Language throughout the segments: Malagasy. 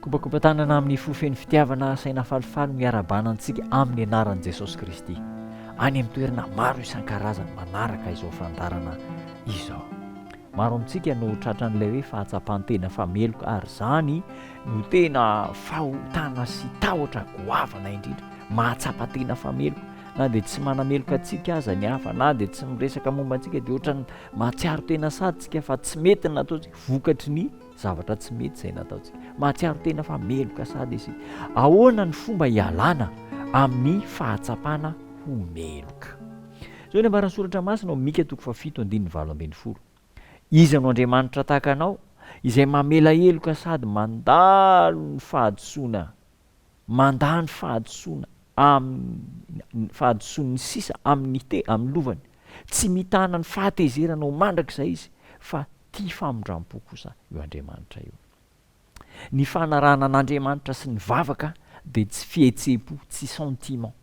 kobakobatanana amin'ny fofeny fitiavana saina falifaly miarabanantsika amin'ny anaran'i Jesosy Kristy any amin'ny toerana maro isan-karazany manaraka izao fandarana izao. Maro amintsika no tratran'ilay hoe fahatsapantena fameloka ary zany no tena fahotana sy tahotra goavana indrindra mahatsapantena fameloka, na dia tsy manameloka antsika aza ny hafa, na dia tsy miresaka momba antsika dia ohatrany mahatsiaro tena saditsika fa tsy mety ny nataontsika, vokatry ny zavatra tsy mety izay nataontsika, mahatsiaro tena fa meloka sady isika. Ahoana ny fomba hialana amin'ny fahatsapana ho meloka? Zao ny ambaran'ny soratra masina ao Mika 7:7-8. Iza no Andriamanitra tahaka anao izay mamela heloka sady mandalo ny fahadisoana, mandany fahadisoana fahadisoan'ny sisa amin'ny lovany, tsy mitana ny fahatezerana ho mandrakizay izy fa tia famondram-po kosa io Andriamanitra io. Ny fanarahana an'Andriamanitra sy ny vavaka dia tsy fihetsem-po, tsy sentiment,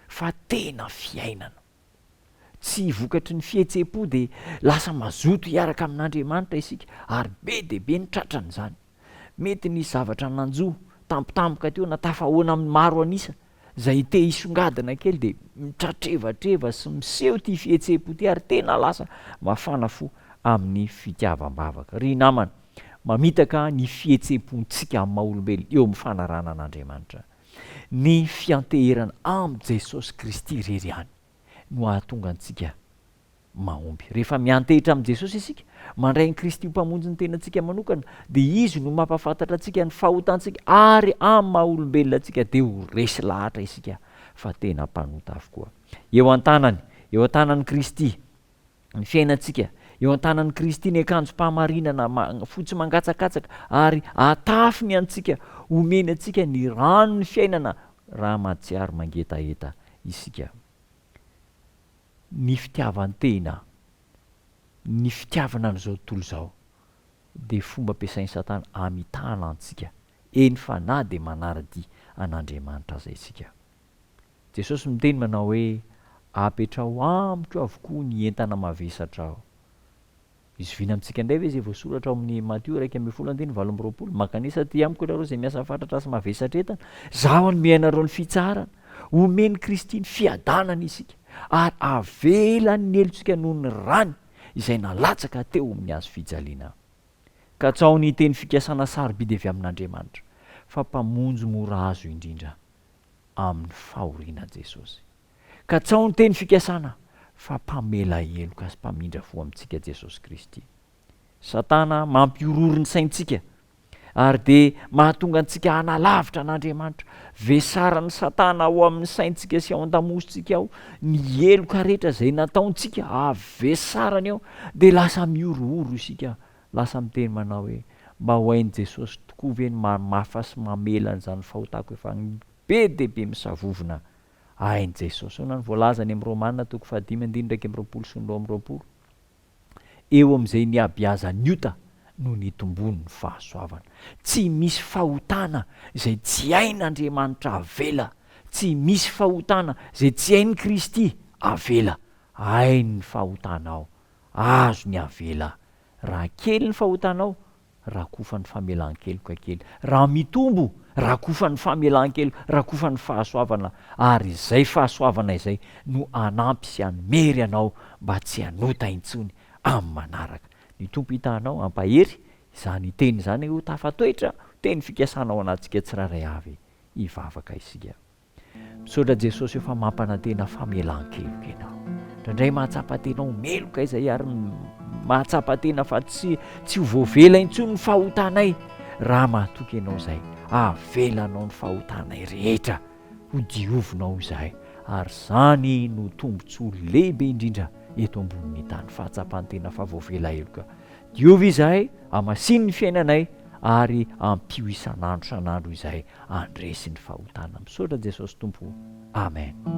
fa tena fiainana. Tsy vokatry ny fihetsem-po dia lasa mazoto hiaraka amin'Andriamanitra isika ary be dia be ny tratran'izany. Mety ny zavatra nanjoa tampotampoka teo na tafahoana amin'ny maro anisa izay te hisongadina kely dia mitratrevatreva sy miseho ty fihetsem-po ty ary tena lasa mafana fo amin'ny fitiavam-bavaka. Ry namana, mamitaka ny fihetsem-pontsika amin'ny maha-olombelona eo amin'ny fanarahana an'Andriamanitra. Ny fianteherana amin'ny Jesosy Kristy irery ihany no ahatonga antsika mahomby. Rehefa miantehitra amin'ny Jesosy isika, mandray ny Kristy ho mpamonjy ny tenantsika manokana, dia izy no mampafantatra antsika ny fahotantsika ary amin'ny maha-olombelona antsika dia ho resy lahatra isika fa tena mpanota avokoa. Eo an-tanan'ny Kristy ny fiainantsika, eo an-tanan'ny Kristy ny akanjom-pahamarinana fotsy mangatsakatsaka ary atafiny antsika, omeny antsika ny rano ny fiainana raha mahatsiaro mangetaheta isika. Ny fitiavan-tena, ny fitiavana n'izao tontolo izao dia fomba ampiasain'ny Satana hamitana antsika, eny fa na dia manara-dia an'Andriamanitra aza isika. Jesosy miteny manao hoe apetrao amiko avokoa ny entana mavesatra ao. Izy vina amintsika indray ve izay voasoratra ao amin'ny Matthieu 1:7-8, makanisa ty amiko ianareo izay miasa fatratra sy mavesatra entana, zaho anome anareo ny fitsarana, omeny Kristy ny fiadanana isika ary avelany ny helontsika noho ny rany izay nalatsaka teo amin'ny hazo fijaliana. Ka tsy ao ny teny fikasana sarobidy avy amin'Andriamanitra fa mpamonjy mora azo indrindra amin'ny fahoriana Jesosy. Ka tsy ao ny teny fikasana fa mpamela heloka sy mpamindra fo amintsika Jesosy Kristy. Satana mampiororo ny saintsika ary dia mahatonga antsika hanalavitra an'Andriamanitra. Vesarany Satana ao amin'ny saintsika sy ao an-damositsika ao ny heloka rehetra izay nataontsika, avesarany ao dia lasa miorooro isika, lasa miteny manao hoe mba ho hain'i Jesosy tokoa ve ny mamafa sy mamela an'izany fahotako efa be dia be misavovona hain'i Jesosy. Hoana ny voalaza any amin'ny Romanina 5:20-20. Eo amin'izay niabiaza niota no nitombony ny fahasoavana. Tsy misy fahotana izay tsy hain'Andriamanitra avela, tsy misy fahotana izay tsy hain'ny Kristy avela. Hainy ny fahotanao, azo ny avela. Raha kely ny fahotanao, rakofa ny famelan-keloka kely. Raha mitombo, rakofa ny famelan-keloka, rakofa ny fahasoavana. Ary izay fahasoavana izay no anampy sy hamery anao mba tsy hanota intsony amin'ny manaraka. Ny tompo hitanao ampahery izany teny izany ho tafatoetra, teny fikasanao anatsika tsiraray avy hivavaka isika. Misaotra Jesosy efa mampanantena famelan-keloka ianao. Indraindray mahatsapa-tena ho meloka izay ary mahatsapa-tena fa tsy ho voavela intsony ny fahotanay. Raha mahatoky ianao izay, avelanao ny fahotanay rehetra, ho diovinao izay. Ary zany no tombontsy lehibe indrindra eto ambonin'ny tany, fahatsapantena fa voavela heloka. Diovy izahay, hamasiny ny fiainanay ary ampio isan'andro izay andresy ny fahotana. Misaotra Jesosy Tompo. Amen.